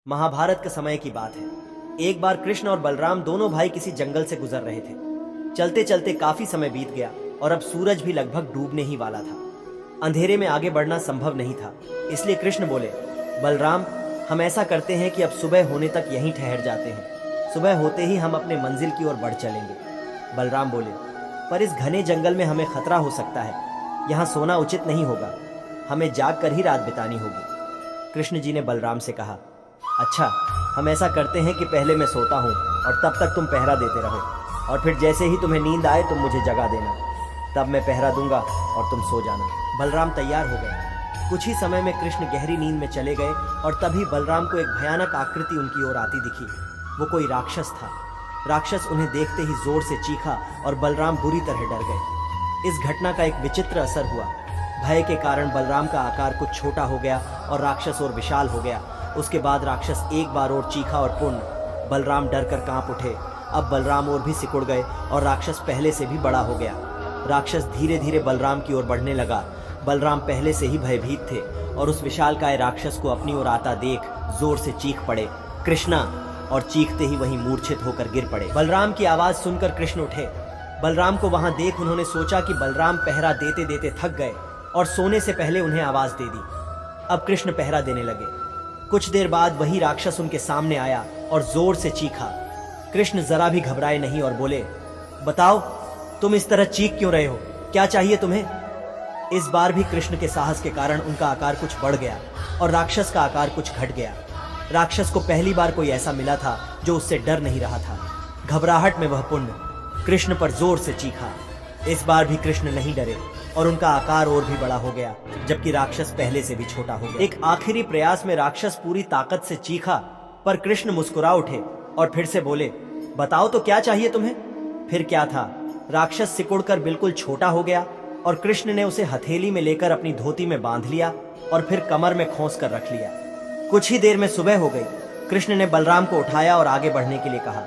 महाभारत के समय की बात है। एक बार कृष्ण और बलराम दोनों भाई किसी जंगल से गुजर रहे थे। चलते चलते काफी समय बीत गया और अब सूरज भी लगभग डूबने ही वाला था। अंधेरे में आगे बढ़ना संभव नहीं था, इसलिए कृष्ण बोले, बलराम, हम ऐसा करते हैं कि अब सुबह होने तक यहीं ठहर जाते हैं। सुबह होते ही हम अपने मंजिल की ओर बढ़ चलेंगे। बलराम बोले, पर इस घने जंगल में हमें खतरा हो सकता है। यहाँ सोना उचित नहीं होगा, हमें जाग कर ही रात बितानी होगी। कृष्ण जी ने बलराम से कहा, अच्छा, हम ऐसा करते हैं कि पहले मैं सोता हूँ और तब तक तुम पहरा देते रहो, और फिर जैसे ही तुम्हें नींद आए तुम मुझे जगा देना, तब मैं पहरा दूंगा और तुम सो जाना। बलराम तैयार हो गए। कुछ ही समय में कृष्ण गहरी नींद में चले गए और तभी बलराम को एक भयानक आकृति उनकी ओर आती दिखी। वो कोई राक्षस था। राक्षस उन्हें देखते ही जोर से चीखा और बलराम बुरी तरह डर गए। इस घटना का एक विचित्र असर हुआ। भय के कारण बलराम का आकार कुछ छोटा हो गया और राक्षस और विशाल हो गया। उसके बाद राक्षस एक बार और चीखा और पुनः बलराम डर कर कांप उठे। अब बलराम और भी सिकुड़ गए और राक्षस पहले से भी बड़ा हो गया। राक्षस धीरे धीरे बलराम की ओर बढ़ने लगा। बलराम पहले से ही भयभीत थे और उस विशालकाय राक्षस को अपनी ओर आता देख जोर से चीख पड़े, कृष्णा, और चीखते ही वहीं मूर्छित होकर गिर पड़े। बलराम की आवाज सुनकर कृष्ण उठे। बलराम को वहां देख उन्होंने सोचा कि बलराम पहरा देते देते थक गए और सोने से पहले उन्हें आवाज दे दी। अब कृष्ण पहरा देने लगे। कुछ देर बाद वही राक्षस उनके सामने आया और जोर से चीखा। कृष्ण जरा भी घबराए नहीं और बोले, बताओ, तुम इस तरह चीख क्यों रहे हो? क्या चाहिए तुम्हें? इस बार भी कृष्ण के साहस के कारण उनका आकार कुछ बढ़ गया और राक्षस का आकार कुछ घट गया। राक्षस को पहली बार कोई ऐसा मिला था जो उससे डर नहीं रहा था। घबराहट में वह पुण्य कृष्ण पर जोर से चीखा। इस बार भी कृष्ण नहीं डरे और उनका आकार और भी बड़ा हो गया, जबकि राक्षस पहले से भी छोटा हो गया। एक आखिरी प्रयास में राक्षस पूरी ताकत से चीखा, पर कृष्ण मुस्कुरा उठे और फिर से बोले, बताओ तो क्या चाहिए तुम्हें? फिर क्या था, राक्षस सिकुड़कर बिल्कुल छोटा हो गया और कृष्ण ने उसे हथेली में लेकर अपनी धोती में बांध लिया और फिर कमर में खोस कर रख लिया। कुछ ही देर में सुबह हो गई। कृष्ण ने बलराम को उठाया और आगे बढ़ने के लिए कहा।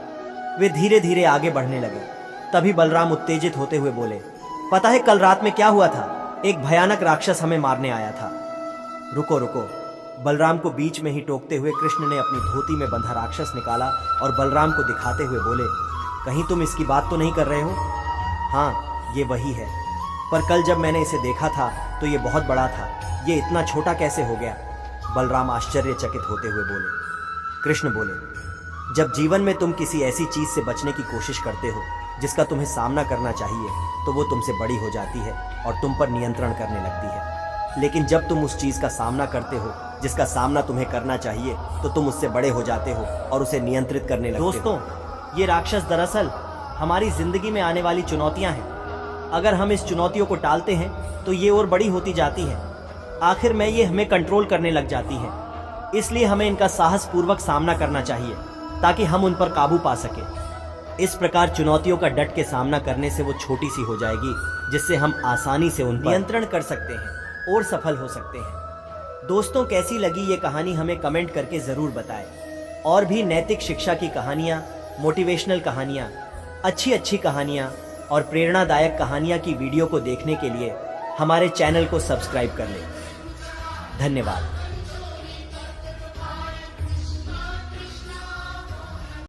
वे धीरे धीरे आगे बढ़ने लगे। तभी बलराम उत्तेजित होते हुए बोले, पता है कल रात में क्या हुआ था? एक भयानक राक्षस हमें मारने आया था। रुको रुको। बलराम को बीच में ही टोकते हुए कृष्ण ने अपनी धोती में बंधा राक्षस निकाला और बलराम को दिखाते हुए बोले, कहीं तुम इसकी बात तो नहीं कर रहे हो? हाँ, ये वही है, पर कल जब मैंने इसे देखा था तो ये बहुत बड़ा था, ये इतना छोटा कैसे हो गया? बलराम आश्चर्यचकित होते हुए बोले। कृष्ण बोले, जब जीवन में तुम किसी ऐसी चीज से बचने की कोशिश करते हो जिसका तुम्हें सामना करना चाहिए, तो वो तुमसे बड़ी हो जाती है और तुम पर नियंत्रण करने लगती है। लेकिन जब तुम उस चीज का सामना करते हो जिसका सामना तुम्हें करना चाहिए, तो तुम उससे बड़े हो जाते हो और उसे नियंत्रित करने लगते हो। दोस्तों, ये राक्षस दरअसल हमारी जिंदगी में आने वाली चुनौतियां हैं। अगर हम इस चुनौतियों को टालते हैं तो ये और बड़ी होती जाती हैं। आखिर में ये हमें कंट्रोल करने लग जाती है। इसलिए हमें इनका साहस पूर्वक सामना करना चाहिए ताकि हम उन पर काबू पा सकें। इस प्रकार चुनौतियों का डट के सामना करने से वो छोटी सी हो जाएगी, जिससे हम आसानी से उन पर नियंत्रण कर सकते हैं और सफल हो सकते हैं। दोस्तों, कैसी लगी ये कहानी हमें कमेंट करके जरूर बताएं। और भी नैतिक शिक्षा की कहानियां, मोटिवेशनल कहानियां, अच्छी अच्छी कहानियां और प्रेरणादायक कहानियां की वीडियो को देखने के लिए हमारे चैनल को सब्सक्राइब कर लें। धन्यवाद।